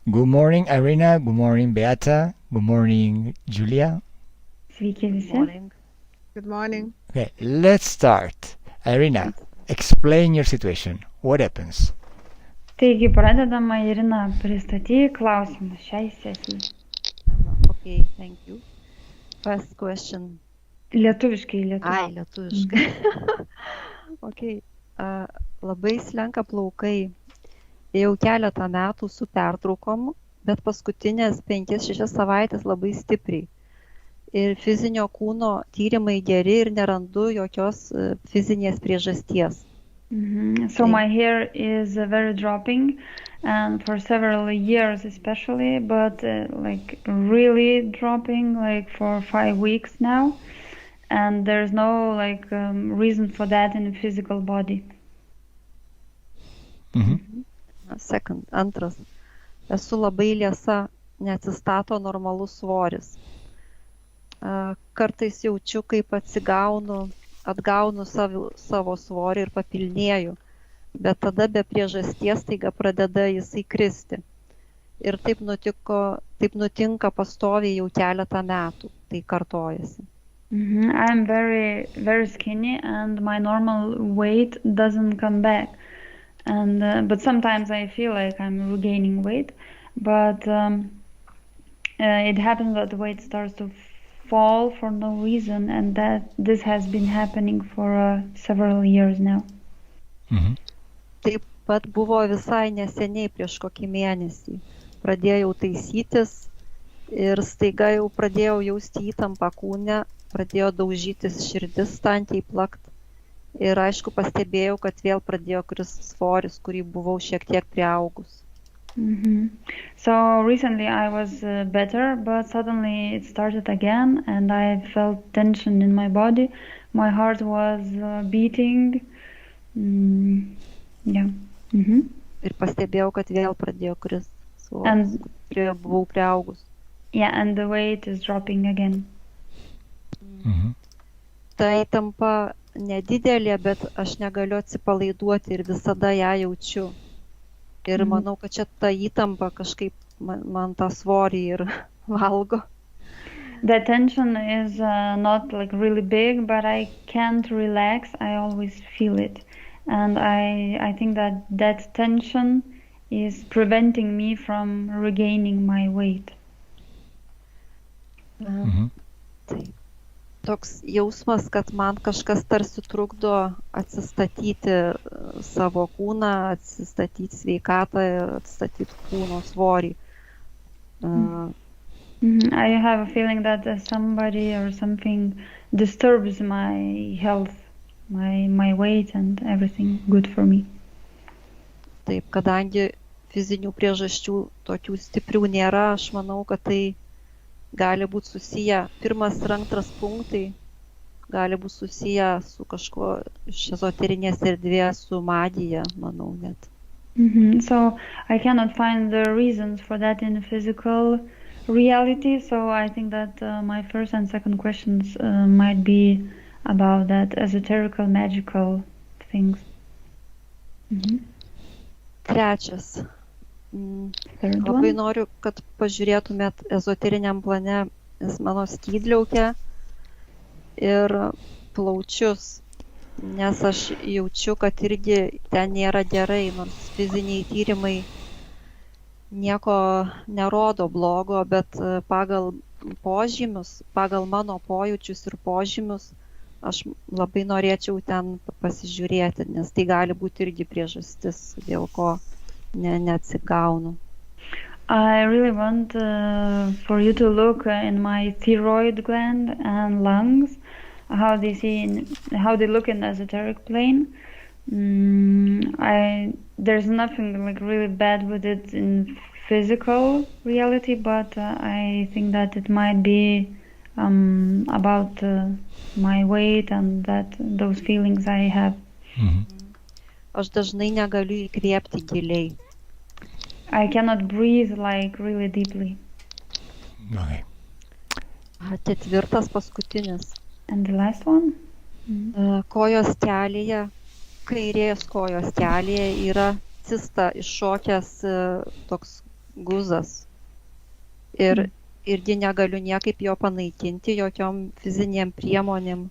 Good morning, Irina. Good morning, Beata. Good morning, Julia. Sveiki Good visi. morning. Good morning. Okay, let's start. Irina, explain your situation. What happens? Taigi pradedama, Irina, pristatyk klausimus šiai sesijai. Okay, thank you. First question. Lietuviškai, lietuviškai. Ai, lietuviškai. Okay. Labai slenka plaukai. Jau keletą metų su pertraukom, bet paskutinės 5-6 savaitės labai stipriai. Ir fizinio kūno tyrimai geri ir nerandu jokios fizinės priežasties. So my hair is very dropping and for several years especially, but like really dropping like for 5 weeks now. And there's no like reason for that in the physical body. Second, antras. Esu labai liesa, neatsistato normalus svoris. Kartais jaučiu, kaip atgaunu savo svorį ir papilnėju, bet tada be priežasties taiga pradeda jisai kristi. Ir taip nutinka pastoviai jau keletą metų, tai kartojasi. I'm very, very skinny and my normal weight doesn't come back. And but sometimes I feel like I'm regaining weight, but it happens that the weight starts to fall for no reason, and that this has been happening for several years now. Taip pat buvo visai neseniai prieš kokį mėnesį. Pradėjau taisytis ir staiga jau pradėjau jausti įtampą kūne, pradėjo daužytis širdis, tankiai plakt. Ir aišku pastebėjau, kad vėl pradėjo kristi svoris, kurį buvau šiek tiek priaugus. So recently I was better, but suddenly it started again and I felt tension in my body. My heart was beating. Ir pastebėjau, kad vėl pradėjo kristi svoris, kurį buvau priaugus. Yeah, and the weight is dropping again. Ta įtampa nedidelė, bet aš negaliu atsipalaiduoti ir visada ją jaučiu. Ir manau, kad čia ta įtampa kažkaip man tą svorį ir valgo. The tension is not like really big, but I can't relax. I always feel it. And I think that tension is preventing me from regaining my weight. Toks jausmas, kad man kažkas tarsi trukdo atsistatyti savo kūną, atsistatyti sveikatą ir atsistatyti kūno svorį. I have a feeling that somebody or something disturbs my health, my weight and everything good for me. Taip, kadangi fizinių priežasčių tokių stiprių nėra, aš manau, kad tai gali būti susiję, pirmas ir antras punktai gali būti susiję su kažkuo iš ezoterinės erdvės, su magija, manau net. So I cannot find the reasons for that in the physical reality, so I think that my first and second questions might be about that esoterical, magical things. Trečias. Labai noriu, kad pažiūrėtumėt ezoteriniam plane mano skydliaukę ir plaučius, nes aš jaučiu, kad irgi ten nėra gerai, nors fiziniai tyrimai nieko nerodo blogo, bet pagal požymius, pagal mano pojūčius ir požymius, aš labai norėčiau ten pasižiūrėti, nes tai gali būti irgi priežastis, dėl ko neatsigaunu. I really want for you to look in my thyroid gland and lungs, how they look in the esoteric plane. There's nothing like really bad with it in physical reality, but I think that it might be about my weight and that those feelings I have. Aš dažnai negaliu įkvėpti giliai. I cannot breathe like really deeply. Okay. Ketvirtas, paskutinis. And the last one? Kojos kelėje, kairės kojos kelėje yra cista iššokęs toks guzas. Irgi negaliu niekaip jo panaikinti jokiom fizinėm priemonėm.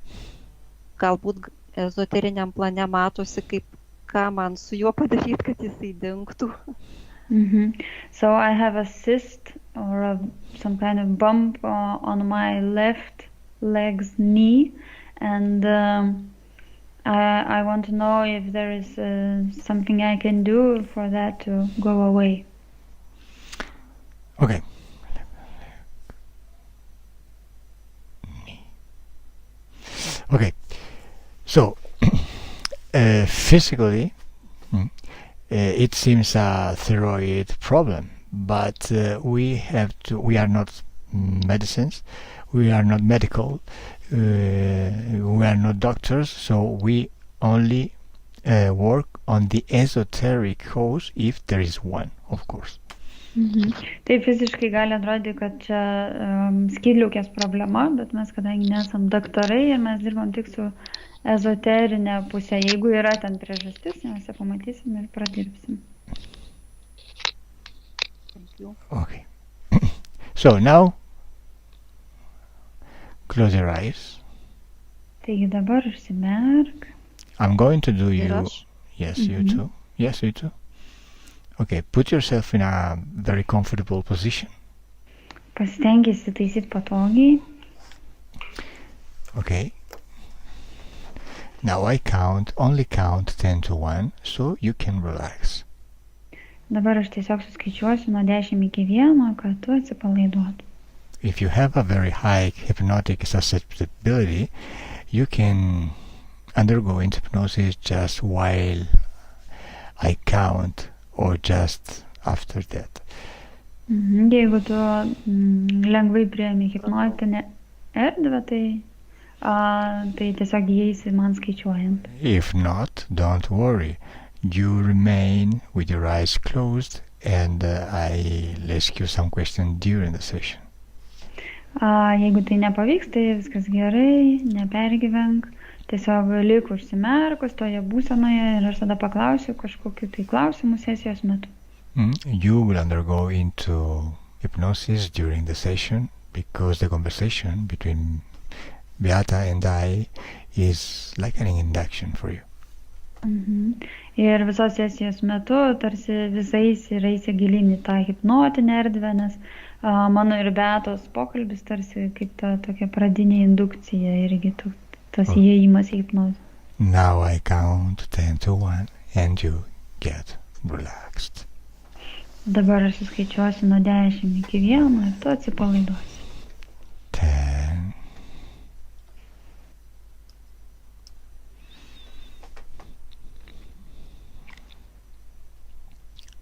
Galbūt ezoteriniam plane matosi, ką man su juo padaryti, kad jisai dingtų. So I have a cyst or some kind of bump on my left leg's knee, and I want to know if there is something I can do for that to go away. Okay. Okay. So physically, it seems a thyroid problem, but we are not medicines, we are not medical, we are not doctors, so we only work on the esoteric cause if there is one, of course. Tai fiziškai gali atrodyti, kad čia skydliaukės problema, bet mes kadangi nesam daktarai ir mes dirbam tik su ezoterinė pusė. Jeigu yra ten priežastis, mes ją pamatysim ir pradirbsim. Okay. So now close your eyes. Taigi dabar užsimerk. I'm going to do you. Ir aš? Yes, you too. Yes, you too. Okay, put yourself in a very comfortable position. Pasitenk įsitaisyt patogiai. Okay. Now I only count 10 to 1, so you can relax. Dabar aš tiesiog suskaičiuosiu nuo 10 iki 1, kad tu atsipalaiduotum. If you have a very high hypnotic susceptibility, you can undergo hypnosis just while I count or just after that. Jeigu tu lengvai priemi hipnotinę erdvę, tai tiesiog įeisi man skaičiuojant. If not, don't worry. You remain with your eyes closed and I'll ask you some questions during the session. Jeigu tai nepavyks, tai viskas gerai, nepergyvenk. Tiesiog lik užsimerkus toje būsenoje ir aš tada paklausiu kažkokiu tai klausimų sesijos metu. You will undergo into hypnosis during the session because the conversation between Beata and I is like an induction for you. Ir visos sesijos metu tarsi visais ir eisi gilyn į tą hipnotinę erdvę, nes mano ir Beatos pokalbis tarsi kaip ta tokia pradinė indukcija irgi tas įėjimas į hipnozę. Now I count 10 to 1 and you get relaxed. Dabar aš suskaičiuosiu nuo 10 iki 1 ir tu atsipalaiduosi. 10.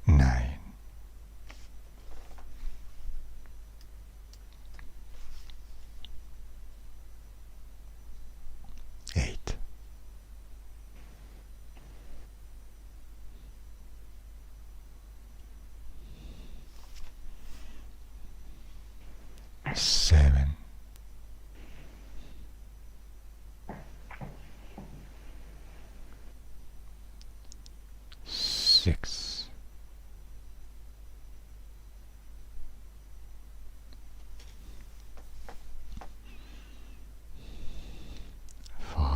9. 8. 7. 6. 5.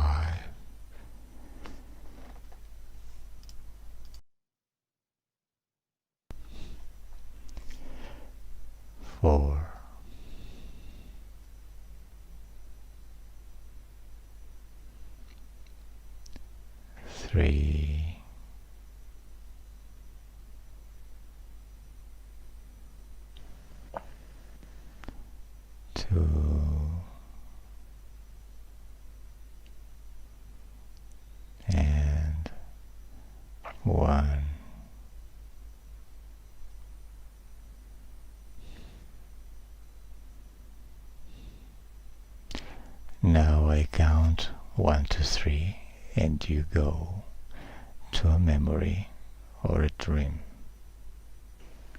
4. 3. 2. And 1. Now I count 1 to 3 and you go to a memory or a dream.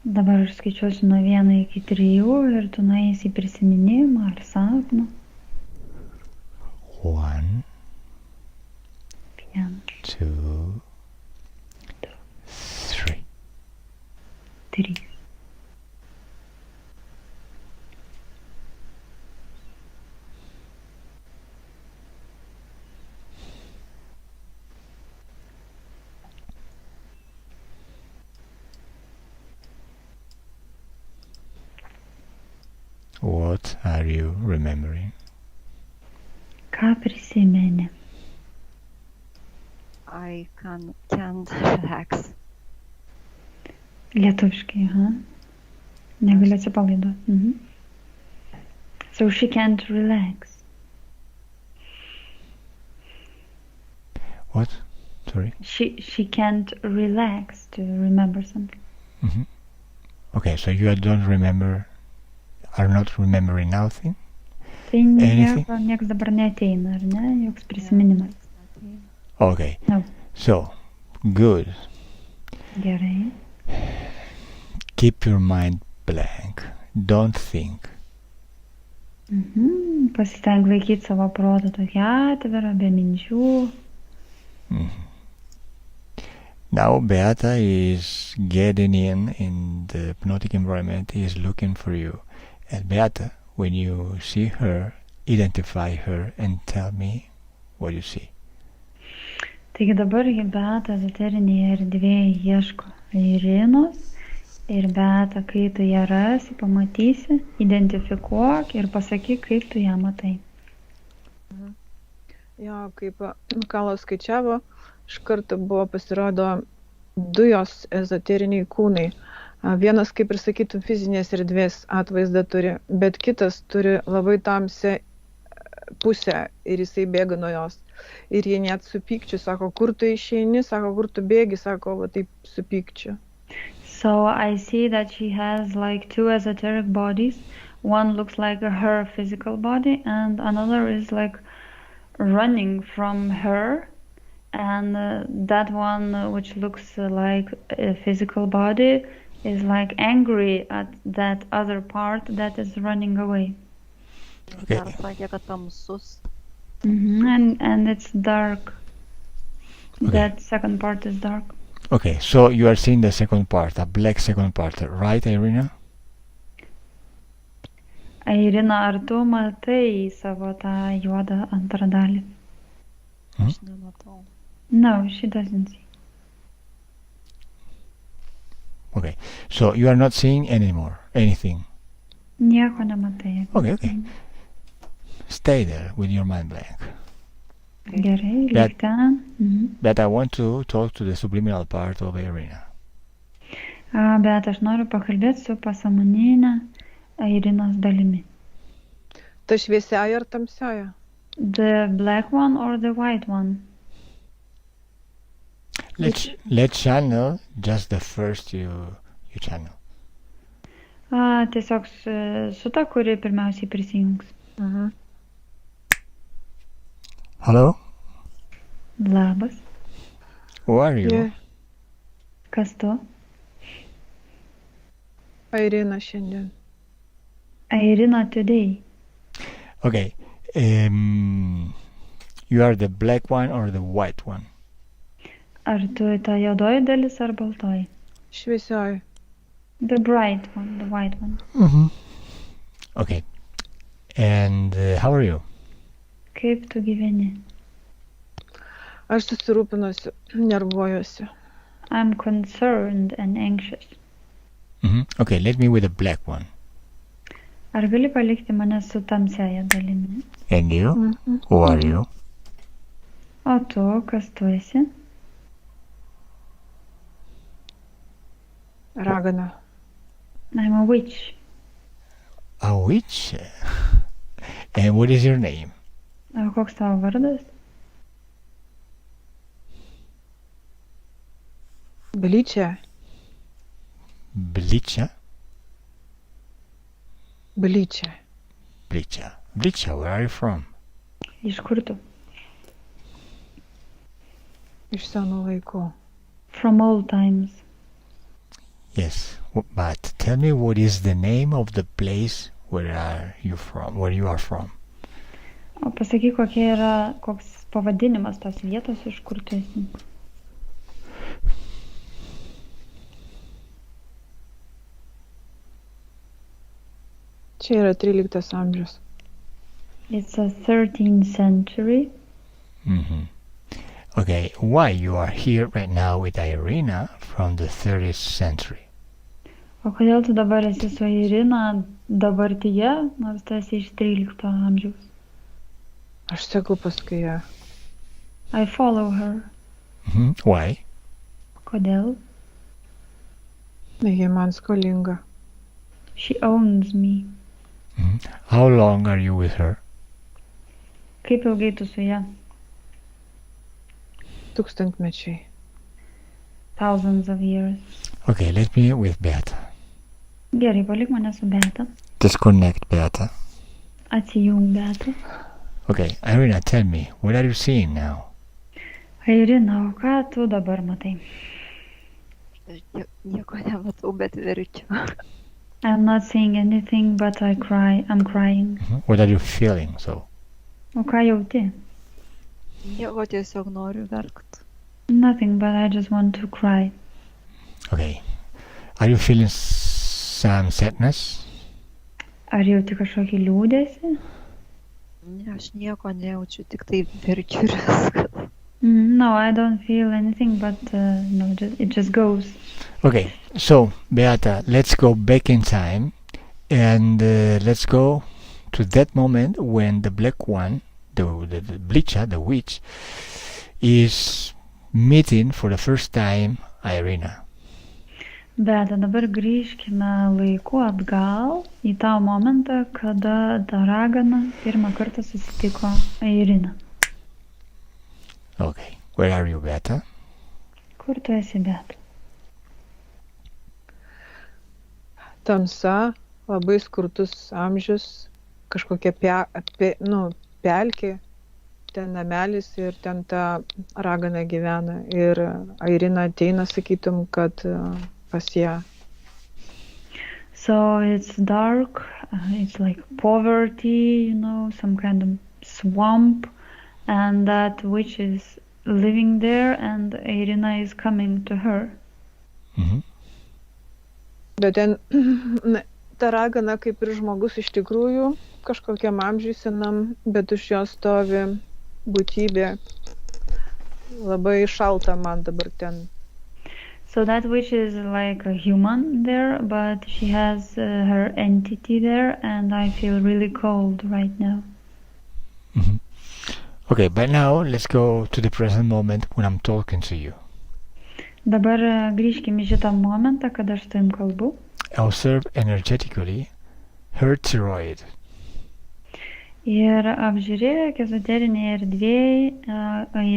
Dabar aš skaičiuosiu nuo 1 iki 3 ir tu nueisi į prisiminimą ar sapną. 1, 1, 2, 3. 3. What are you remembering? Ką prisimeni? I can't relax. Lietuviškai, ha? Negaliu atsipalaiduoti. So she can't relax. What? Sorry? She can't relax to remember something. Okay, so you are not remembering nothing? Tai nieks dabar neateina, ar ne? Joks prisiminimas. Okay. No. So, good. Gerai. Keep your mind blank. Don't think. Pasisteng laikyti savo protą tokia atvirą, be minčių. Now Beata is getting in the hypnotic environment, is looking for you. And Beata, when you see her, identify her and tell me what you see. Taigi dabar Beata ezoterinėje erdvėje ieško Irinos ir Beata, kai tu ją rasi, pamatysi, identifikuok ir pasakyk, kaip tu ją matai. Jo, kaip Kalas skaičiavo, iš karto buvo pasirodo du jos ezoteriniai kūnai. Vienas, kaip ir sakytum, fizinės erdvės atvaizdą turi, bet kitas turi labai tamsią pusę ir jisai bėga nuo jos. Ir jie net su pykčiu sako, kur tu išeini, sako, kur tu bėgi, sako, va taip su pykčiu. So I see that she has like two esoteric bodies. One looks like her physical body and another is like running from her. And that one which looks like a physical body is like angry at that other part that is running away. Okay. Dar sakė, kad tamsus. And it's dark. Okay. That second part is dark. Okay, so you are seeing the second part, a black second part, right, Irina? Irina, ar tu matai savo tą juodą antrą dalį? Aš nematau. No, she doesn't see. Okay, so you are not seeing anything. Nieko nematai. Okay. Stay there with your mind blank. Gerai, lik ten. But I want to talk to the subliminal part of Irina. Bet aš noriu pakalbėti su pasąmoninė Irinos dalimi. Ta šviesioji ar tamsioji? The black one or the white one? Let's channel just the first you channel. Tiesiog su ta, kuri pirmiausiai prisijungs. Hello? Labas. Who are you? Yeah. Kas tu? Irina šiandien. Irina today. Okay. You are the black one or the white one? Ar tu ta juodoji dalis ar baltoji? Šviesioji. The bright one, the white one. Okay. And how are you? Kaip tu gyveni? Aš susirūpinusi, nervuojuosi. I'm concerned and anxious. Okay, let me with the black one. Ar gali palikti mane su tamsiaja dalimi? And you? Who are you? O tu, kas tu esi? Ragana. I'm a witch. A witch? And what is your name? O koks tavo vardas? Bličia. Blicha? Bličia. Blicha. Blicha, where are you from? Iš kur tu? Iš senų laikų. From old times. Yes, but tell me what is the name of the place where you are from? O pasakyk, koks pavadinimas tos vietos, iš kur tu esi? Čia yra 13 amžius. It's a 13th century. Okay, why you are here right now with Irina from the 30th century? O kodėl tu dabar esi su Irina dabartyje, nors tu esi iš 13 amžiaus? Aš seku paskui ją. I follow her. Why? Kodėl? Ji man skolinga. She owns me. How long are you with her? Kaip ilgai tu su ja? Tūkstantmečiai. Thousands of years. Okay, let me with Beata. Gerai, palik mane su Beata. Disconnect Beata. Atsijung Beata. Okay, Irina, tell me, what are you seeing now? Irina, o ką tu dabar matai? Nieko nematau, bet verčiu. I'm not seeing anything, but I'm crying. What are you feeling? So, O ką jauti? Nieko, tiesiog noriu verkt. Nothing, but I just want to cry. okay. Are you feeling some sadness? Ar jauti kažkokį liūdėsį? Ne, aš nieko nejaučiu, tik tai verčiu ir viskas. No, I don't feel anything, but it just goes. Okay, so Beata, let's go back in time and let's go to that moment when the black one, the Bleacher, the witch, is meeting for the first time Irina. Bet dabar grįžkime laiku atgal į tą momentą, kada ta ragana pirmą kartą susitiko Irina. Okay, where are you, Beata? Kur tu esi, Beata? Tamsa, labai skurtus amžius, kažkokia pelkė, ten namelis ir ten ta ragana gyvena. Ir Irina ateina, sakytum, kad pas ją. So it's dark, it's like poverty, some kind of swamp, and that witch is living there, and Irina is coming to her. Bet ten ta ragana kaip ir žmogus iš tikrųjų, kažkokiam amžiui senam, bet už jos stovi būtybė. Labai šalta man dabar ten. So that witch is like a human there, but she has her entity there, and I feel really cold right now. Okay, but now let's go to the present moment when I'm talking to you. Dabar grįžkime į šitą momentą, kada aš su tavim kalbu. Observe energetically her thyroid. Ir apžiūrėk ezoterinėje erdvėje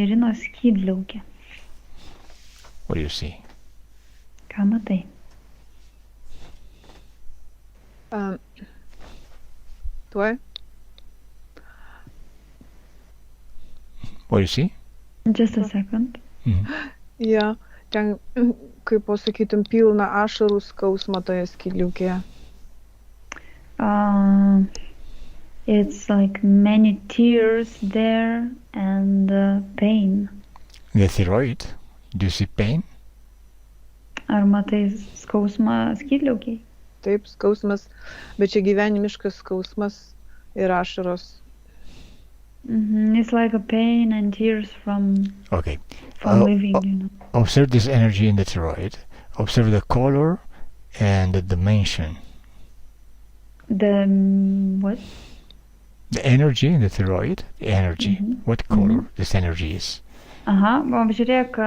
Irinos skydliaukę. What do you see? Ką matai? Tuoj. What do you see? Just a second. Ja, ten, kaip pasakytum, pilna ašarų skausmo toje skydliaukėje. It's like many tears there and pain. The thyroid, do you see pain? Ar matai skausmą skydliaukiai? Taip, skausmas, bet čia gyvenimiškas skausmas ir ašaros. It's like a pain and tears from Okay. living, Observe this energy in the thyroid. Observe the color and the dimension. The what? The energy in the thyroid, the energy. What color this energy is? Aha, apžiūrėk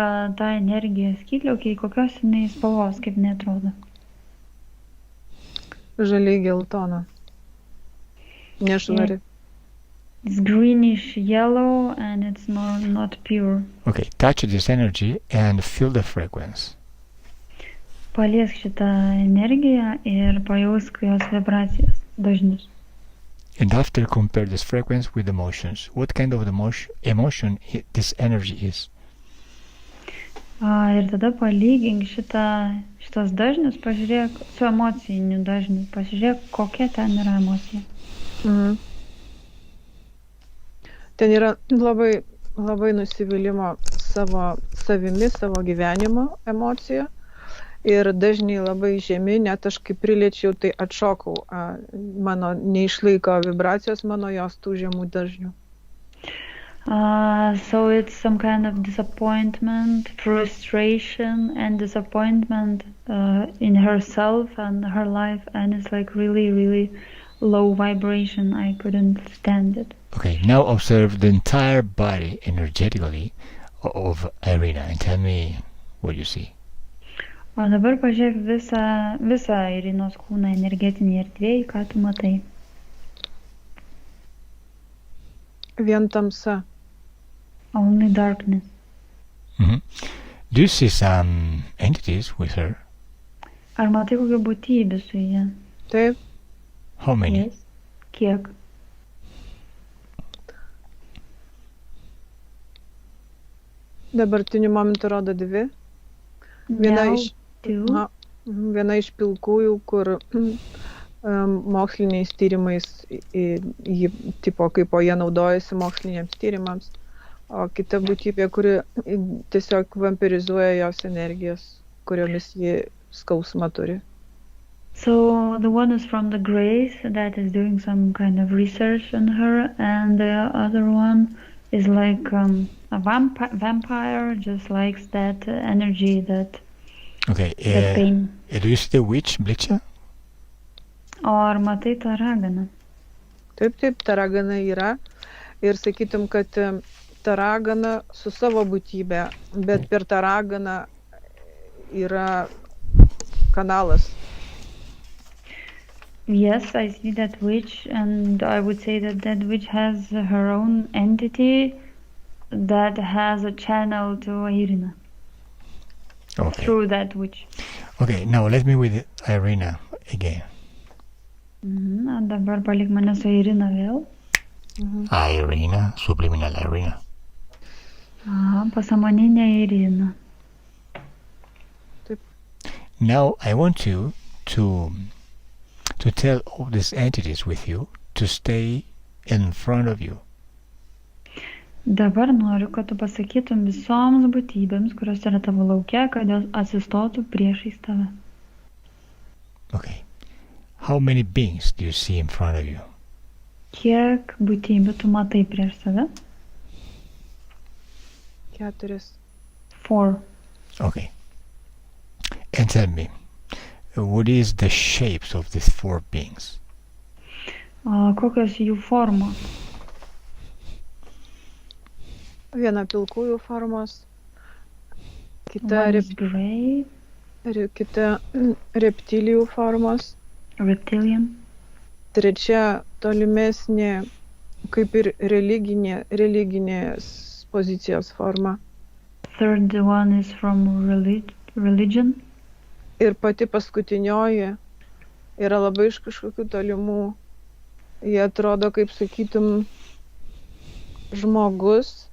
tą energiją skydliaukiai, kokios jinai spalvos, kaip neatrodo. Žaliai geltona. Nešvari. It's greenish yellow and it's not pure. Okay, touch this energy and feel the frequency. Paliesk šitą energiją ir pajausk jos vibracijas, dažnius. And after compare this frequency with emotions. What kind of emotion this energy is? Ir tada palygink šitos dažnius, pažiūrėk su emociniu dažniu, pažiūrėk, kokia ten yra emocija. Ten yra labai, labai nusivylimo savimi, savo gyvenimo emocija. Ir dažniai labai žemi, net aš kaip priliečiau, tai atšokau. Mano neišlaiko vibracijos, mano jos tų žemų dažnių. So it's some kind of disappointment, frustration, and disappointment in herself and her life, and it's like really, really low vibration. I couldn't stand it. Okay, now observe the entire body energetically of Irina and tell me what you see. O dabar pažiūrėk visą Irinos kūną energetinėje erdvėje, ką tu matai. Vien tamsa. Only darkness. Do you see some entities with her? Ar matai kokią būtybę su ja? Taip, How many? Yes. Kiek? dabartiniu momentu rodo dvi. Viena Now, iš, two. na, viena iš pilkųjų, kur moksliniais tyrimais jį tipo kaip jie naudojasi moksliniams tyrimams, o kita būtybė, kuri tiesiog vampirizuoja jos energijas, kuriomis ji skausmą turi. So the one is from the Grace that is doing some kind of research on her, and the other one is like a vampire, just likes that energy, that Okay, pain. do you see the witch, Blicha? O ar matai tą raganą? Taip, ta ragana yra. Ir sakytum, kad ta ragana su savo būtybė, bet per tą raganą yra kanalas. Yes, I see that witch, and I would say that that witch has her own entity that has a channel to Irina Okay. through that witch. Okay, now let me with Irina again. O dabar palik mane su Irina vėl. Irina, subliminal Irina. Pasąmoninė Irina. Now I want you to tell all these entities with you to stay in front of you. Dabar noriu, kad tu pasakytum visoms būtybėms, kurios yra tavo lauke, kad jos atsistotų priešais tave. Okay. How many beings do you see in front of you? Kiek būtybių tu matai prieš save? 4. 4. Okay. And tell me, what is the shapes of these 4 beings? Kokios jų formos? Viena pilkųjų formos, kita, One is gray, kita reptilijų formos, reptilian. trečia tolimesnė kaip ir religinės pozicijos forma. Third one is from religion. Ir pati paskutinioji yra labai iš kažkokių tolimų. Jie atrodo, kaip sakytum, žmogus,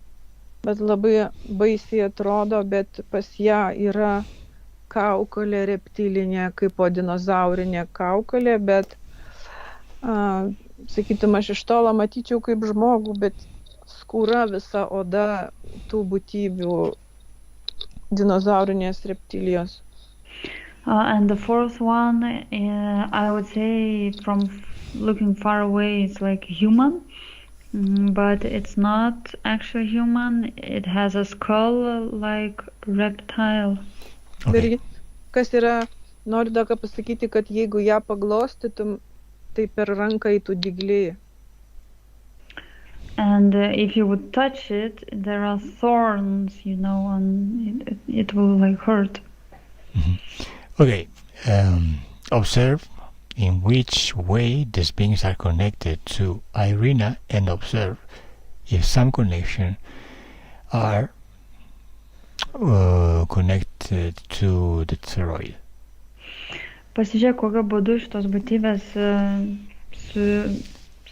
bet labai baisiai atrodo, bet pas ją yra kaukolė reptilinė, kaip dinozaurinė kaukolė, bet, sakytum, aš iš tolo matyčiau kaip žmogų, bet skūra visa oda tų būtybių dinozaurinės reptilijos. And the fourth one, I would say from looking far away, it's like human, but it's not actually human. It has a skull like reptile. Okay. Ir kas yra, noriu dar ką pasakyti, kad jeigu ją paglostytum, tai per ranką eitų dygliai. And if you would touch it, there are thorns, and it will like hurt. Okay. Observe in which way these beings are connected to Irina, and observe if some connection are connected to the thyroid. Pasižiūrėk, kokiu būdu šitos būtybės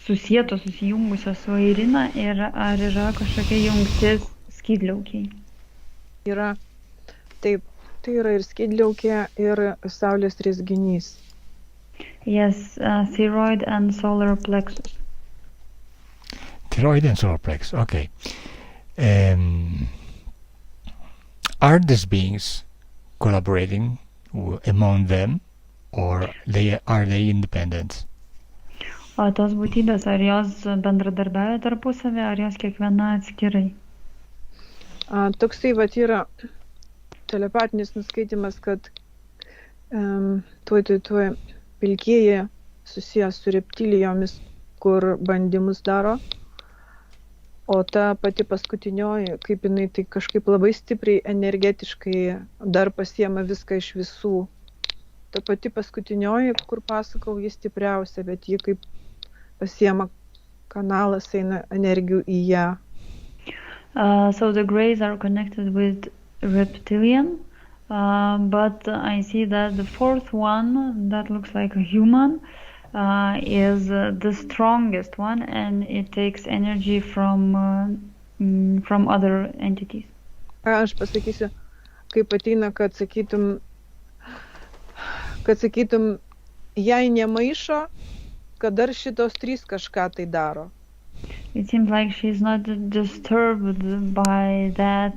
susijungusios su Irina ir ar yra kažkokia jungtis skydliaukiai. Yra, taip, tai yra ir skydliaukė, ir saulės rezginys. Yes, thyroid and solar plexus. Thyroid and solar plexus. Okay. Are these beings collaborating among them, or are they independent? O tos būtybės, ar jos bendradarbiauja tarpusavį, ar jos kiekviena atskirai? Toksai vat yra telepatinis nuskaitimas, kad tuoj pilkieji susijęs su reptilijomis, kur bandymus daro, o ta pati paskutinioji, kaip jinai tai kažkaip labai stipriai energetiškai dar pasiema viską iš visų. Ta pati paskutinioji, kur pasakau, ji stipriausia, bet ji kaip pasiema kanalas, eina energijų į ją. So the Greys are connected with reptilian, but I see that the fourth one, that looks like a human, is the strongest one, and it takes energy from other entities. Aš pasakysiu, kaip ateina, kad sakytum, jai nemaišo, kad dar šitos trys kažką tai daro. It seems like she's not disturbed by that,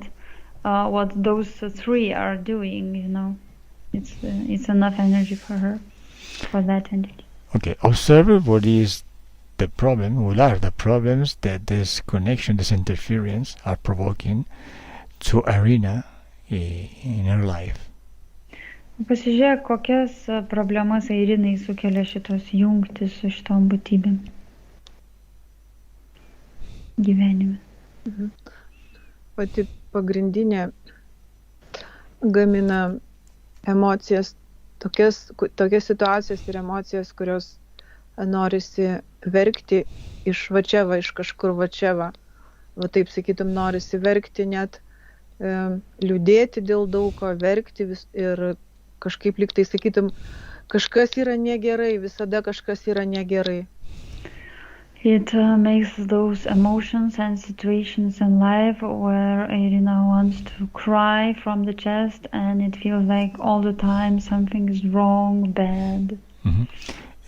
what those three are doing, you know. It's enough energy for her, for that entity. Okay, observe what is the problem, what are the problems that this connection, this interference are provoking to Irina in her life. Pasižiūrėk, kokias problemas Irinai sukelia šitos jungtis su šitom būtybėm gyvenime. Pati pagrindinė gamina emocijas, tokias situacijas ir emocijas, kurios norisi verkti iš vačiava, iš kažkur vačiava. Va taip sakytum, norisi verkti net, liūdėti dėl daug ko, verkti ir kažkaip lyg tai sakytum, kažkas yra negerai, visada kažkas yra negerai. It makes those emotions and situations in life where Irina wants to cry from the chest, and it feels like all the time something is wrong, bad. Mm-hmm.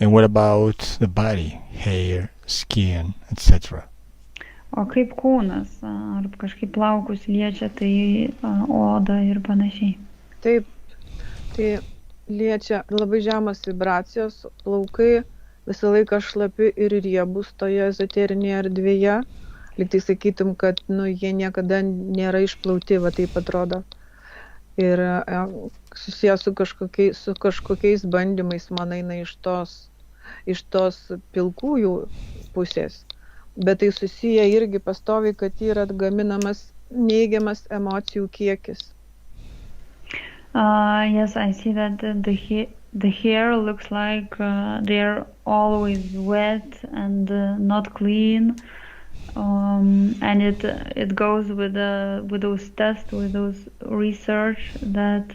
And what about the body, hair, skin, etc.? O kaip kūnas, ar kažkaip plaukus liečia, tai oda ir panašiai. Taip, tai liečia labai žemas vibracijos, plaukai visą laiką šlapi ir riebus toje ezoterinėje erdvėje. Lyg tai sakytum, kad jie niekada nėra išplauti, va taip atrodo. Ir susijęs su kažkokiais bandymais, man eina iš tos pilkųjų pusės. Bet tai susiję irgi pastoviai, kad yra atgaminamas neigiamas emocijų kiekis. Yes, I see that the hair looks like they're always wet and not clean, and it goes with those tests, with those research that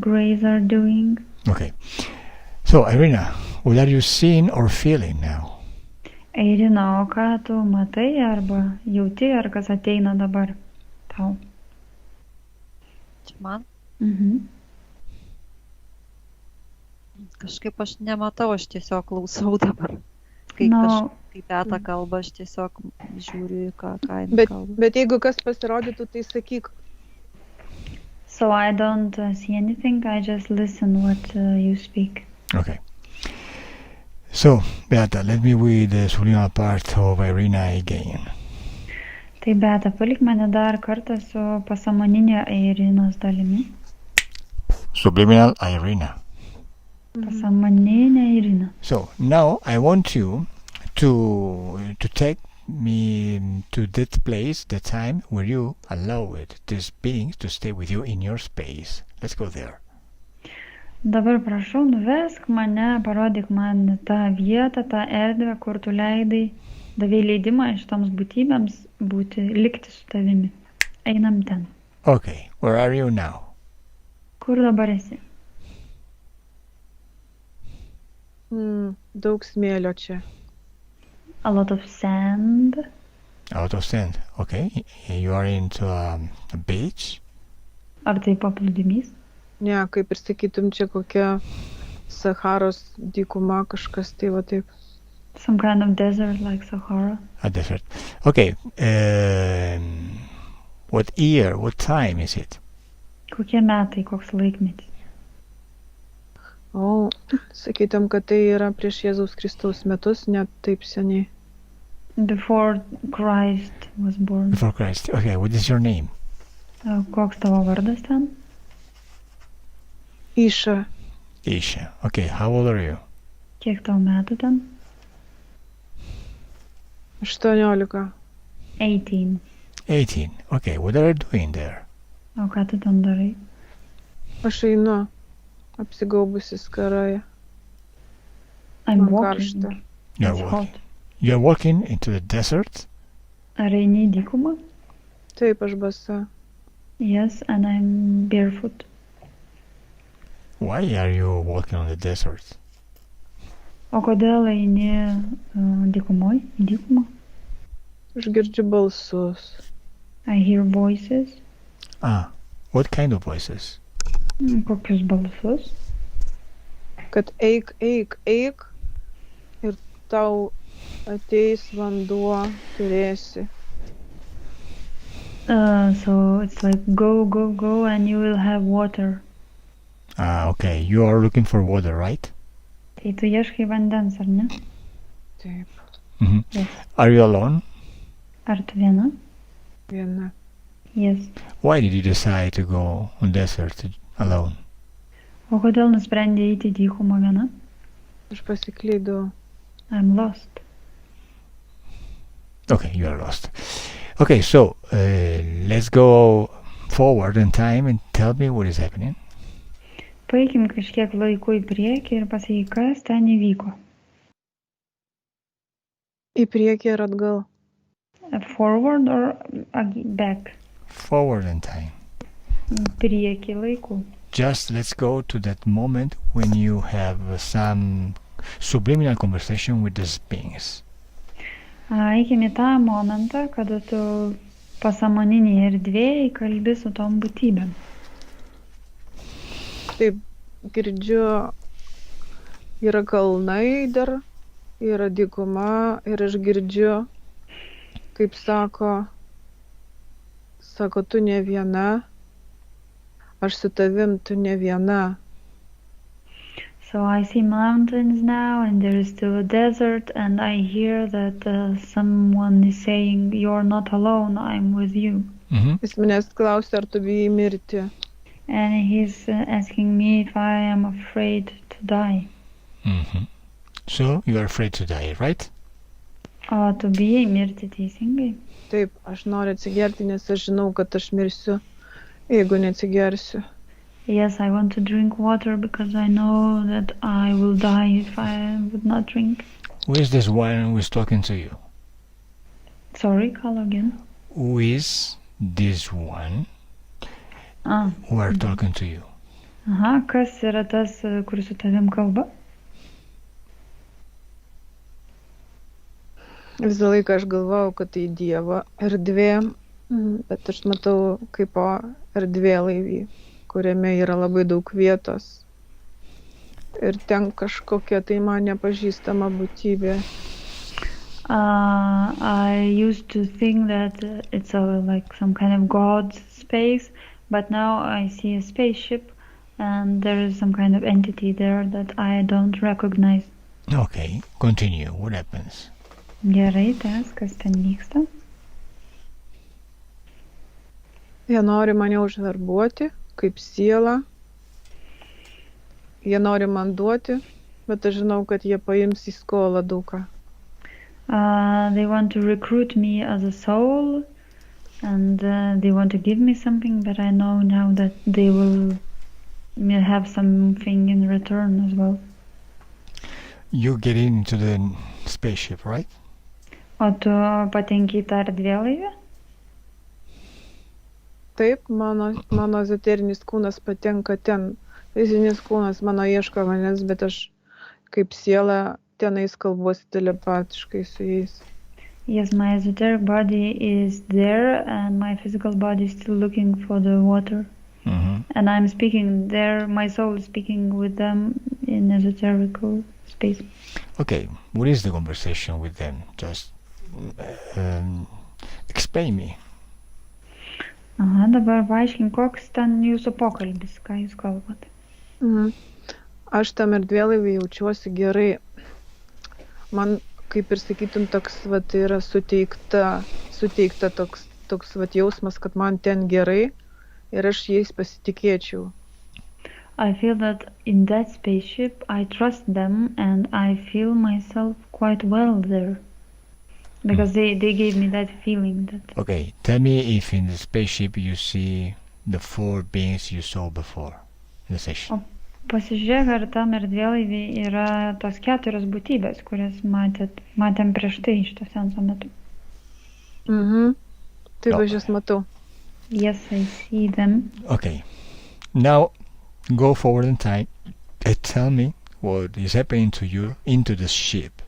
Greys are doing. Okay, so Irina, what are you seeing or feeling now? Irina, o ką tu matai arba jauti, ar kas ateina dabar tau? Čia man? Mhm. Kažkaip aš nematau, aš tiesiog klausau dabar. Kai Beata kalba, aš tiesiog žiūriu, ką jinai kalba. Bet jeigu kas pasirodytų, tai sakyk. So I don't see anything, I just listen what you speak. Okay. So, Beata, let me read the subliminal part of Irina again. Tai Beata, palik mane dar kartą su pasąmoninė Irinos dalimi. Subliminal Irina. Pasąmoninė Irina. So, now I want you to take me to that place, the time where you allowed these beings to stay with you in your space. Let's go there. Dabar prašau, nuvesk mane, parodyk man tą vietą, tą erdvę, kur tu davei leidimą šitoms būtybėms likti su tavimi. Einam ten. Okay, where are you now? Kur dabar esi? Daug smėlio čia. A lot of sand. A lot of sand, okay. You are into a beach? Ar tai paplūdimys? Ne, kaip ir sakytum, čia kokia Saharos dykuma, kažkas tai va taip. Some kind of desert like Sahara. A desert. Okay. What year, what time is it? Kokie metai, koks laikmetis? O, sakytum, kad tai yra prieš Jėzaus Kristaus metus, net taip seniai. Before Christ was born. Before Christ. Okay, what is your name? Koks tavo vardas ten? Iša, Isha. Okay, how old are you? Kiek tau metų ten? 18. 18. 18. Okay, what are you doing there? O ką tu ten darai? Aš einu, apsigaubusi skaroje. I'm Man walking. karšta. You're It's walking. hot. You're walking into the desert? Ar eini į dykumą? Taip, aš basa. Yes, and I'm barefoot. Why are you walking on the desert? O kodėl eini dykumoj? Į dykumą? Aš girdžiu balsus. I hear voices. Ah, what kind of voices? Kokius balsus? Kad eik, eik, eik ir tau ateis vanduo, turėsi. So it's like go, go, go and you will have water. Ah, okay, you are looking for water, right? Tai tu ieškai vandens, ar ne? Taip, Mm-hmm. Yes. Are you alone? Ar tu viena? viena. Yes. Why did you decide to go on desert alone? O kodėl nusprendė eiti į dykumą viena? Aš pasiklydau. I'm lost. Okay, you are lost. Okay, so let's go forward in time and tell me what is happening. Paeikim kažkiek laikų į priekį ir pasakyk, kas ten įvyko. Į priekį ir atgal. Forward or back? Forward in time. Priekį laikų. Just let's go to that moment when you have some subliminal conversation with these beings. Eikim į tą momentą, kada tu pasąmoninėje erdvėje kalbi su tom būtybėm. Taip, girdžiu, yra kalnai dar, yra dykuma ir aš girdžiu, kaip sako, tu ne viena, aš su tavim, tu ne viena. So I see mountains now and there is still a desert and I hear that someone is saying, you're not alone, I'm with you. Mm-hmm. Jis manęs klausia, ar tu bijai mirti. And he's asking me if I am afraid to die. Mm-hmm. So you are afraid to die, right? O tu bijai mirti teisingai? Taip, aš noriu atsigerti, nes aš žinau, kad aš mirsiu, jeigu neatsigersiu. Yes, I want to drink water because I know that I will die if I would not drink. Who is this one who is talking to you? Sorry, call again. Who is this one Ah, who are talking to you? aha, kas yra tas, kuris su tavim kalba? Visą laiką aš galvojau, kad tai Dievo erdvė, bet aš matau kaip erdvėlaivį, kuriame yra labai daug vietos. Ir ten kažkokia tai man nepažįstama būtybė. I used to think that it's like some kind of God's space, but now I see a spaceship and there is some kind of entity there that I don't recognize. Okay, continue. What happens? Gerai, tas, kas ten vyksta? Jie nori mane užverbuoti kaip sielą. Jie nori man duoti, bet aš žinau, kad jie paims į skolą daugą. They want to recruit me as a soul and they want to give me something, but I know now that they will have something in return as well. You get into the spaceship, right? O tu patenki į tą erdvėlaivį? Taip, mano ezoterinis kūnas patenka ten. Fizinis kūnas mano ieško manęs, bet aš kaip siela tenais kalbuosi telepatiškai su jais. Yes, my esoteric body is there and my physical body is still looking for the water. Mm-hmm. And I'm speaking there, my soul is speaking with them in esoterical space. Okay, what is the conversation with them? Just explain me. Aha, dabar paaiškink, koks ten jūsų pokalbis, ką jūs kalbate. aš tam erdvėlaivį jaučiuosi gerai. Man, kaip ir sakytum, toks vat, yra suteikta toks vat, jausmas, kad man ten gerai ir aš jais pasitikėčiau. I feel that in that spaceship I trust them and I feel myself quite well there. Because they gave me that feeling that Okay, tell me if in the spaceship you see the 4 beings you saw before in the session. Pasižiūrėk, ar tam erdvėlaivį yra tos 4 būtybės, kurias matėm prieš tai šito seanso metu. Taip, No. aš jas matau. Yes, I see them. Okay, now go forward in time and tell me what is happening to you into the ship.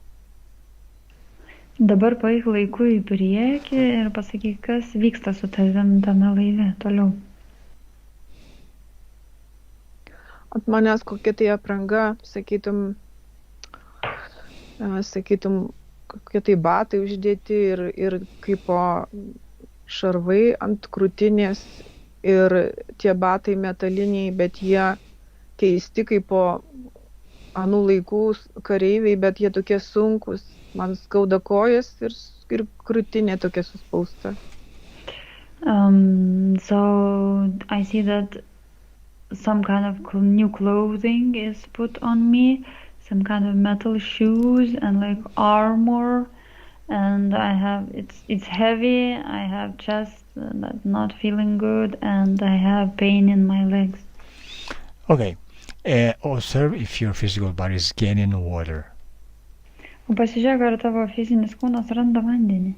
Dabar paeik laiku į priekį ir pasakyk, kas vyksta su tavim tame laive toliau. Ant manęs kokia tai apranga, sakytum, kokie tai batai uždėti ir kaip šarvai ant krūtinės ir tie batai metaliniai, bet jie keisti kaip anų laikų kareiviai, bet jie tokie sunkus. Man skauda kojas ir krūtinė tokia suspausta. So I see that some kind of new clothing is put on me, some kind of metal shoes and like armor, and I have it's heavy. I have chest that's not feeling good, and I have pain in my legs. Okay, observe if your physical body is gaining water. O pasižiūrėk, ar tavo fizinis kūnas randa vandenį.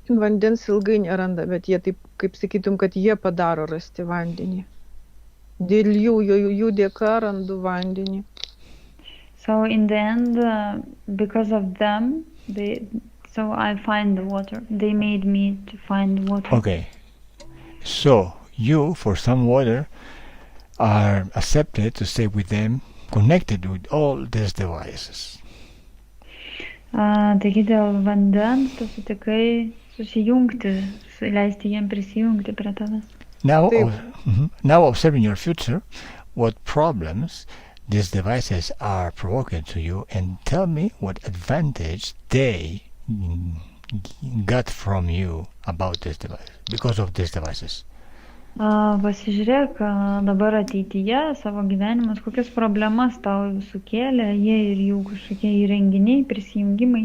Vandens ilgai neranda, bet jie taip, kaip sakytum, kad jie padaro rasti vandenį. Dėl jų dėka randu vandenį. So in the end, because of them, so I find the water. They made me to find water. Okay, so you, for some water, are accepted to stay with them, connected with all these devices. Taigi dėl vandens tu sutikai susijungti, leisti jiem prisijungti prie tavęs. Now, now observing your future, what problems these devices are provoking to you, and tell me what advantage they got from you about this device, because of these devices. Pasižiūrėk dabar ateityje savo gyvenimas, kokias problemas tau sukėlė jie ir jų kažkokie įrenginiai, prisijungimai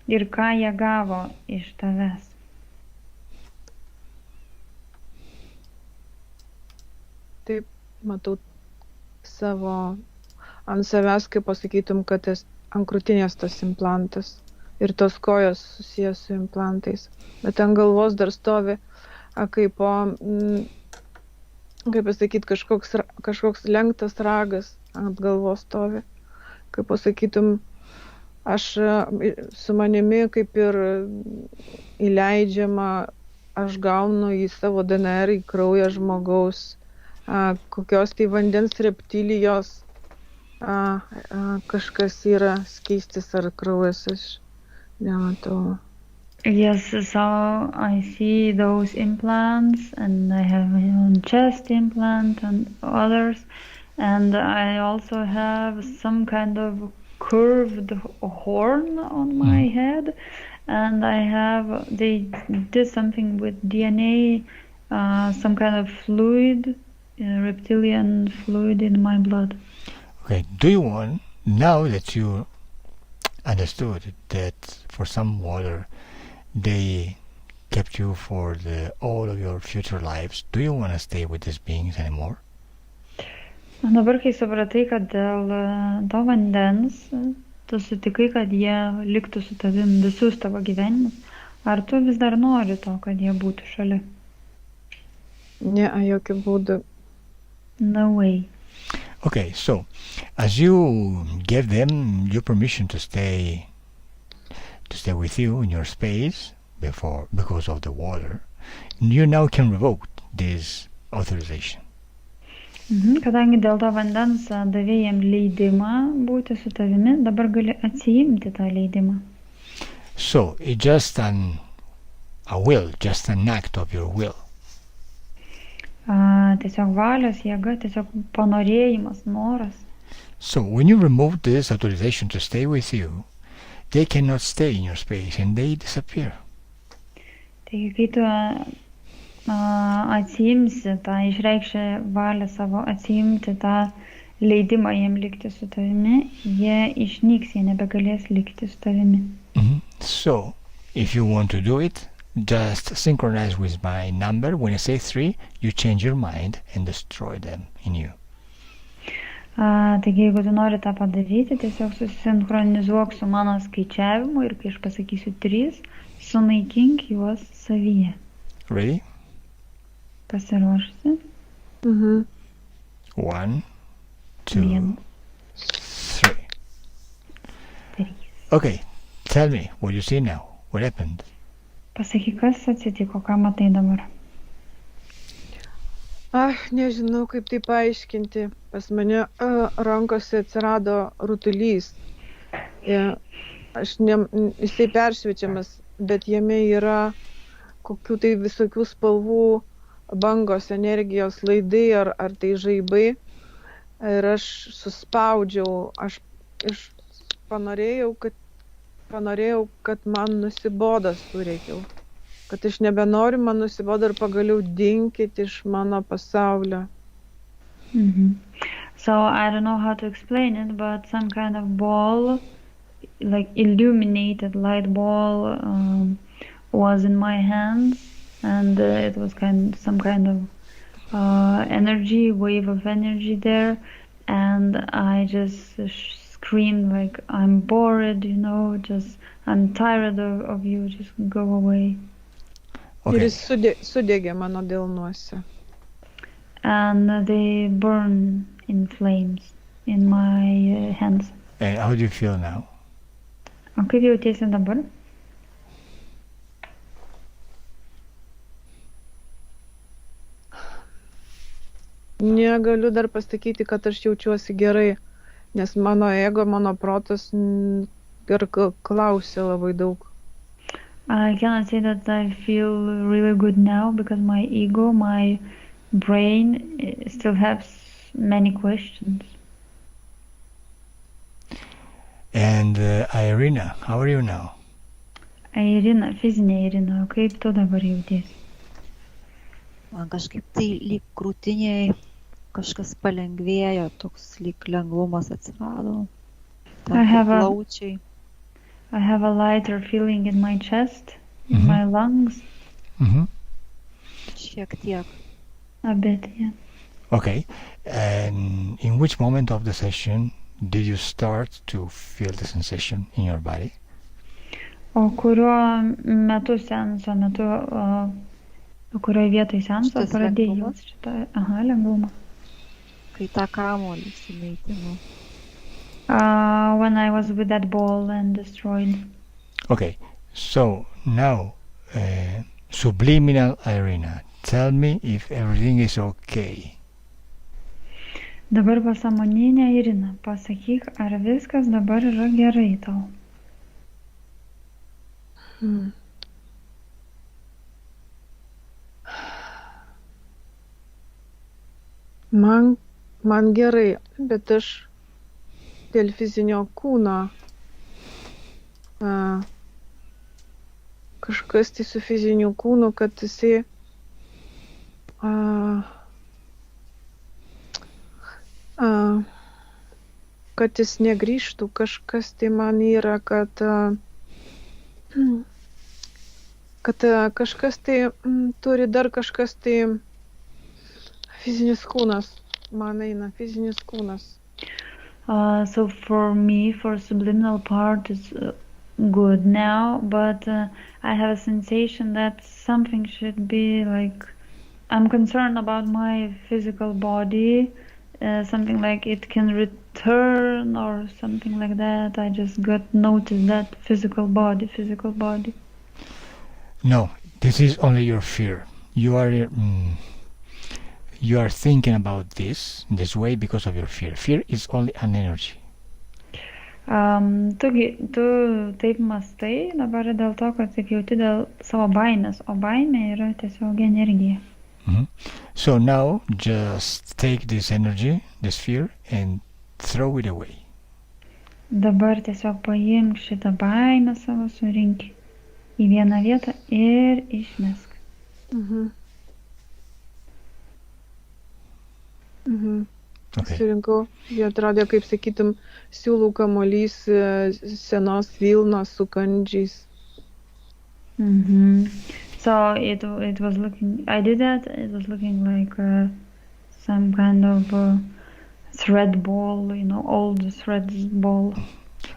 ir ką jie gavo iš tavęs. Taip, matau ant savęs, kaip pasakytum, kad ant krūtinės tas implantas ir tos kojos susijęs su implantais. Bet ant galvos dar stovi kaip pasakyt, kažkoks lenktas ragas ant galvos stovi. Kaip pasakytum, aš su manimi kaip ir įleidžiama, aš gaunu į savo DNR, į kraują žmogaus, kokios tai vandens reptilijos, kažkas yra skystis ar kraujas, aš nematau. Yes, so I see those implants and I have a chest implant and others, and I also have some kind of curved horn on my head, and they did something with DNA, some kind of fluid, reptilian fluid in my blood. Okay, do you want, now that you understood that for some water they kept you for all of your future lives, do you want to stay with these beings anymore? Dabar, kai supratai, kad dėl to vandens, tu sutikai, kad jie liktų su tavim visus tavo gyvenimus, ar tu vis dar nori to, kad jie būtų šalia? Ne, jokių būdų. No way. Okay, so as you gave them your permission to stay with you in your space because of the water, you now can revoke this authorization. Kadangi dėl to vandens davė jiem leidimą būti su tavimi, dabar gali atsiimti tą leidimą. So it's just an act of your will. Tiesiog valios jėga, tiesiog panorėjimas, noras. So when you remove this authorization to stay with you, they cannot stay in your space and they disappear. Taigi, kai tu atsiimsi tą išreikšę valią savo, atsiimti tą leidimą jiem likti su tavimi, jie išnyks, jie nebegalės likti su tavimi. So if you want to do it, just synchronize with my number. When I say 3, you change your mind and destroy them in you. Taigi, jeigu tu nori tą padaryti, tiesiog susinchronizuok su mano skaičiavimu ir kai aš pasakysiu 3, sunaikink juos savyje. Ready? Pasiruošusi? 1, 2, Vien. 3. 3. Okay, tell me what you see now. What happened? Pasakyk, kas atsitiko, ką matai dabar. Nežinau, kaip tai paaiškinti. Pas mane rankose atsirado rutulys. Jisai peršviečiamas, bet jame yra kokių tai visokių spalvų bangos, energijos laidai ar tai žaibai. Ir aš suspaudžiau, aš panorėjau, kad man nusibodas turėkiau. Kad aš nebenoriu, man nusibodo ir pagaliau dinkit iš mano pasaulio. So I don't know how to explain it, but some kind of ball, like illuminated light ball, was in my hands, and it was some kind of energy, wave of energy there, and I just screamed like, I'm bored, just I'm tired of you, just go away. Ir jis sudegė mano delnuose. And they burn in flames in my hands. And how do you feel now? O kaip jautiesi dabar? Negaliu dar pasakyti, kad aš jaučiuosi gerai, nes mano ego, mano protas ir klausia labai daug. I cannot say that I feel really good now because my ego, my brain still has many questions. And Irina, how are you now? Irina, fizinė Irina, o kaip tu dabar jautiesi? Man kažkaip tai lyg krūtinėje kažkas palengvėjo, toks lyg lengvumas atsirado. Plaučiai. I have a lighter feeling in my chest, in my lungs. Šiek tiek. A bit, yeah. Okay. And in which moment of the session did you start to feel the sensation in your body? O kuriuo metu seanso metu, kurioje vietoje seanso pradėjau šitą lengvumą? Kai tą kamuolį sunaikinu. When I was with that ball and destroyed. Okay, so now, subliminal Irina, tell me if everything is okay. Dabar pasąmoninė Irina, pasakyk, ar viskas dabar yra gerai tau. Man gerai, bet aš dėl fizinio kūno kažkas tai su fiziniu kūnu, kad jisai kad jis negrįžtų, kažkas tai man yra, kad kažkas tai turi dar kažkas tai fizinis kūnas, man eina fizinis kūnas. So for me, for subliminal part is good now, but I have a sensation that something should be like, I'm concerned about my physical body, something like it can return or something like that. I just got noticed that physical body. No, this is only your fear. You are thinking about this way because of your fear. Fear is only an energy. Tu taip mastai dabar dėl to, kad taip jauti dėl savo baimės, o baimė yra tiesiog energija. Mhm. So now just take this energy, this fear, and throw it away. Dabar tiesiog paimk šitą baimę savo, surink į vieną vietą ir išmesk. Mhm. Mhm. Okay. Surinkau, jie atrodė, kaip sakytum, siūlų kamuolys senos vilnos su kandžiais. So it was looking, I did that, it was looking like some kind of thread ball, old thread ball.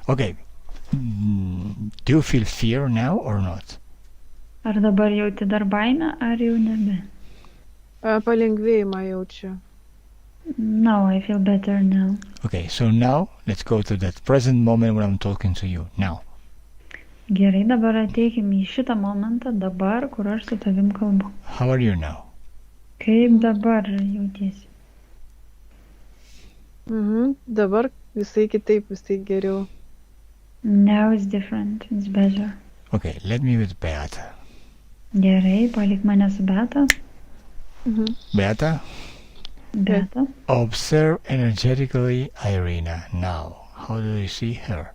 Okay. Do you feel fear now or not? Ar dabar jauti dar baimę, ar jau nebe? Palengvėjimą jaučiu. No, I feel better now. Okay, so now let's go to that present moment when I'm talking to you. Now. Gerai, dabar ateikim į šitą momentą, dabar, kur aš su tavim kalbu. How are you now? Kaip dabar jautiesi? Dabar visai kitaip, visai geriau. Now it's different, it's better. Okay, let me with Beata. Gerai, palik mane su Beata. Beata, Beata. observe energetically Irina now. How do you see her?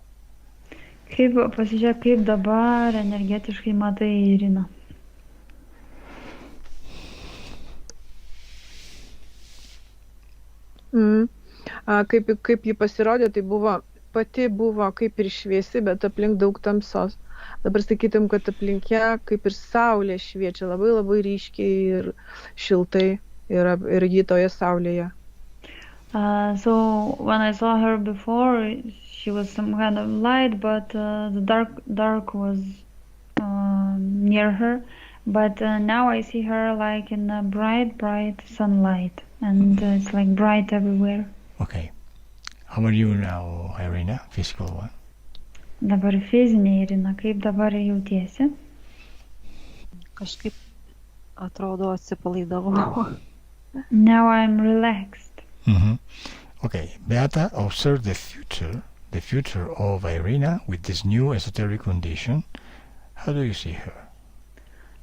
Kaip pasižiūrėk, kaip dabar energetiškai matai Iriną. Kaip ji pasirodė, tai pati buvo kaip ir šviesi, bet aplink daug tamsos. Dabar sakytum, kad aplink ją kaip ir saulė šviečia labai labai ryškiai ir šiltai ir ji toje saulėje. So when I saw her before, she was some kind of light, but the dark was near her. But now I see her like in a bright sunlight, and it's like bright everywhere. Okay. How are you now, Irina? Physical one. Dabar fizinė Irina, kaip dabar jautiesi? Kažkaip atrodo atsipalaidavau. Now I'm relaxed. Okay, Beata, observe the future of Irina with this new esoteric condition. How do you see her?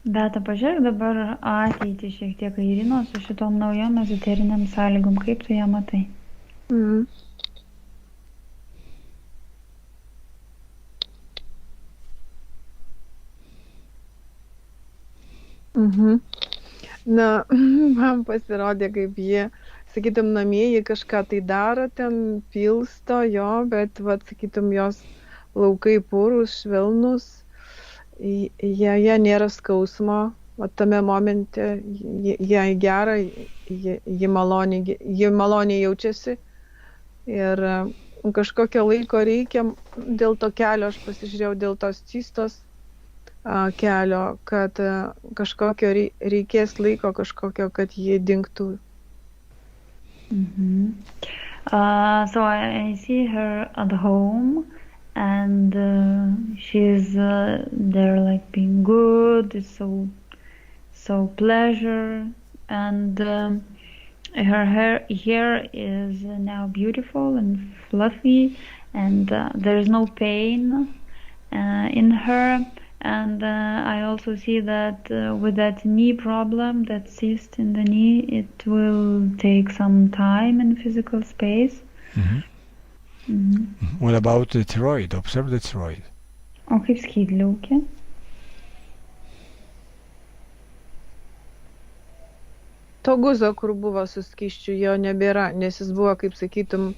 Beata, pažiūrėk dabar ateitį šiek tiek Irinos su šitom naujom ezoteriniam sąlygom. Kaip tu ją matai? Na, man pasirodė, kaip jie, sakytum, namie jie kažką tai daro, ten pilsto jo, bet, sakytum, jos laukai purūs, švelnus, jie nėra skausmo, tame momente jai gera, ji maloniai jaučiasi ir kažkokio laiko reikia dėl to kelio, aš pasižiūrėjau dėl tos cystos kelio, kad kažkokio reikės laiko kažkokio, kad jie dingtų. So I see her at home, and she's there like being good, it's so pleasure, and her hair is now beautiful and fluffy, and there's no pain in her. And I also see that with that knee problem, that cyst in the knee, it will take some time in physical space. What about the thyroid? Observe the thyroid. O kaip skydliaukė? To guzo, kur buvo su skysčiu, jo nebėra, nes jis buvo, kaip sakytum,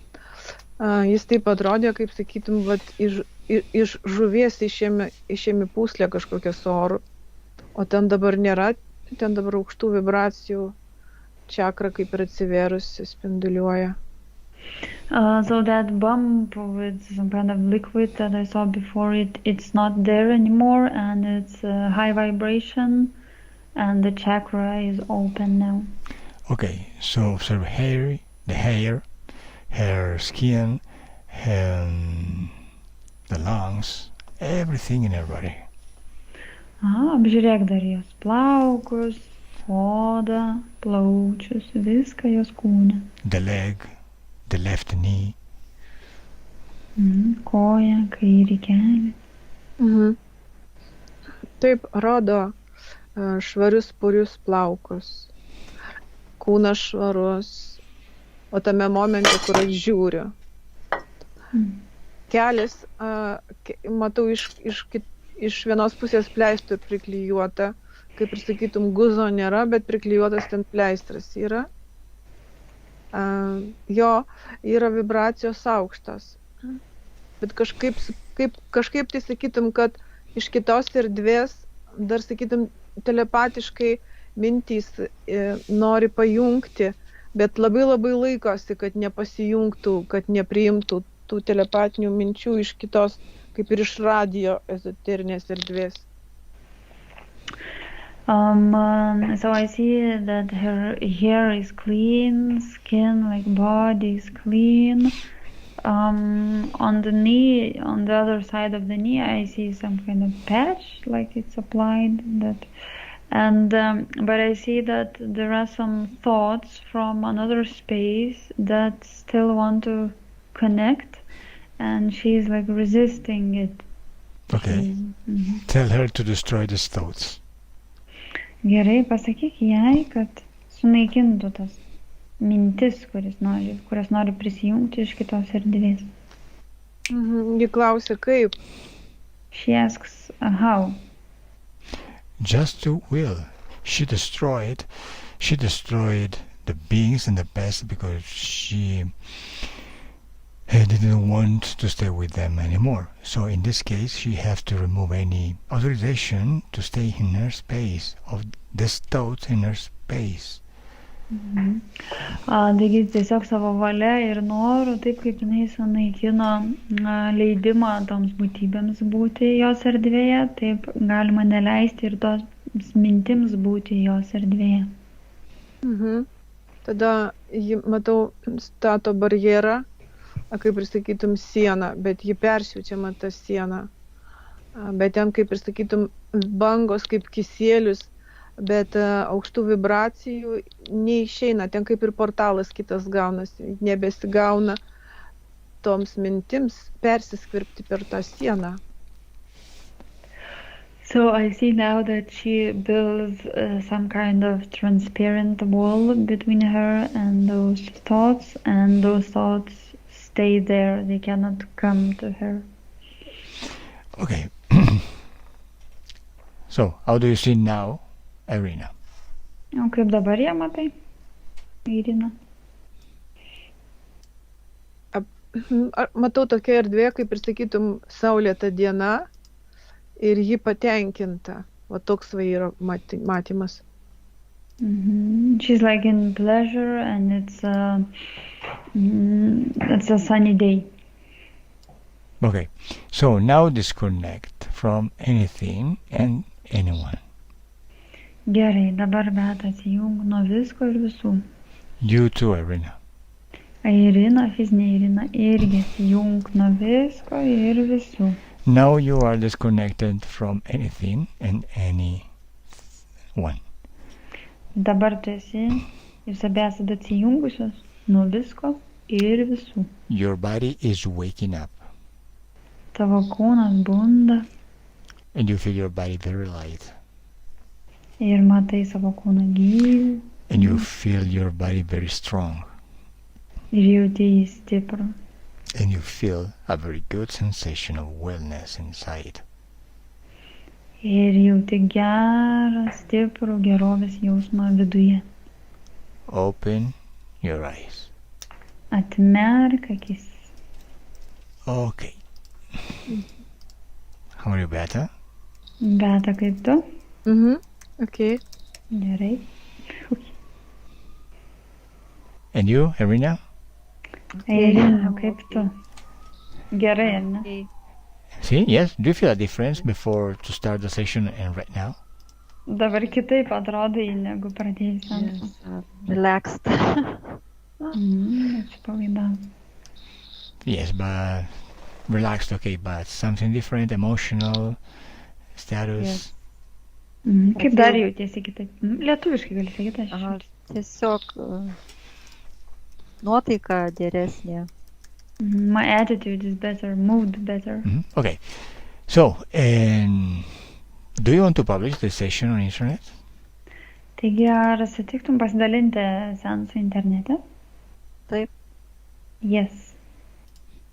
jis taip atrodė, kaip sakytum, iš žuvies išėmė pūslę kažkokią su oru, o ten dabar nėra, ten dabar aukštų vibracijų čakra kaip ir atsivėrusi spinduliuoja. So that bump with some kind of liquid that I saw before, it's not there anymore, and it's high vibration, and the chakra is open now. Okay, so observe the hair, her skin, the lungs, everything in her body. Apžiūrėk dar jos plaukus, odą, plaučius, viską jos kūne. The leg, the left knee. Koja, kairį kelį. Taip rodo švarius purius plaukus. kūnas švarus, o tame momente, kur aš žiūriu. Kelias, matau, iš vienos pusės pleistų priklijuota, kaip ir sakytum, guzo nėra, bet priklijuotas ten pleistras yra. Jo yra vibracijos aukštos. Bet kažkaip tai sakytum, kad iš kitos erdvės, dar sakytum, telepatiškai mintys nori pajungti, bet labai labai laikosi, kad nepasijungtų, kad nepriimtų tų telepatinių minčių iš kitos, kaip ir iš radijo ezoterinės erdvės. So I see that her hair is clean, skin, like body is clean. On the knee, on the other side of the knee, I see some kind of patch, like it's applied. But I see that there are some thoughts from another space that still want to connect, and she's like resisting it. Okay. Tell her to destroy these thoughts. Gerai, pasakyk jai, kad sunaikintų tas mintis, kurias nori prisijungti iš kitos erdvės. Ji klausia, kaip? She asks how. Just to will. She destroyed the beings in the past because she didn't want to stay with them anymore. So in this case, she has to remove any authorization to stay in her space, of this thought in her space. Taigi tiesiog savo valia ir noru, taip kaip jinai sunaikino leidimą toms būtybėms būti jos erdvėje, taip galima neleisti ir tos mintims būti jos erdvėje. Tada, matau, stato barjerą, kaip ir sakytum, sieną, bet ji persiūčiama ta siena. Bet ten, kaip ir sakytum, bangos kaip kisėlius, bet aukštų vibracijų neišeina, ten kaip ir portalas kitas gaunasi, nebesigauna toms mintims persiskverbti per tą sieną. So I see now that she builds some kind of transparent wall between her and those thoughts stay there, they cannot come to her. Okay. So, how do you see now, Irina? O kaip dabar ją matai, Irina? Matau tokia erdvė, kaip ir sakytum, saulėta diena ir ji patenkinta. Va toks va yra matymas. She's like in pleasure and it's a sunny day. Okay, so now disconnect from anything and anyone. Gerai, dabar bet atsijung nuo visko ir visų. You too, Irina. Irina, fizinė Irina, irgi atsijung nuo visko ir visų. Now you are disconnected from anything and anyone. Dabar tu esi, jūs abi esate atsijungusios nuo visko ir visų. Your body is waking up. Tavo kūnas bunda. And you feel your body very light. Ir matai savo kūną gyvą. And you feel your body very strong. Ir jauti jį stiprų. And you feel a very good sensation of wellness inside. Ir jauti gerą, stiprų gerovės jausmą viduje. Open your eyes. Atmerk akis. Okay. How are you, Beata? Beata, kaip tu? Okay. Gerai. And you, Irina? Irina, kaip tu? Gerai, ar ne? See, yes. Do you feel a difference before to start the session and right now? Dabar kitaip atrodai, negu pradėjus antrą. Relaxed. Atsipalaidavau. Yes, but relaxed, okay, but something different, emotional status. Yes. Kaip dar jautiesi kitaip? Lietuviškai gali sakyti, aš. Tiesiog nuotaika geresnė. My attitude is better, mood better. Okay, so do you want to publish the session on internet? Taigi, ar sutiktum pasidalinti seansų internete? Taip. Yes.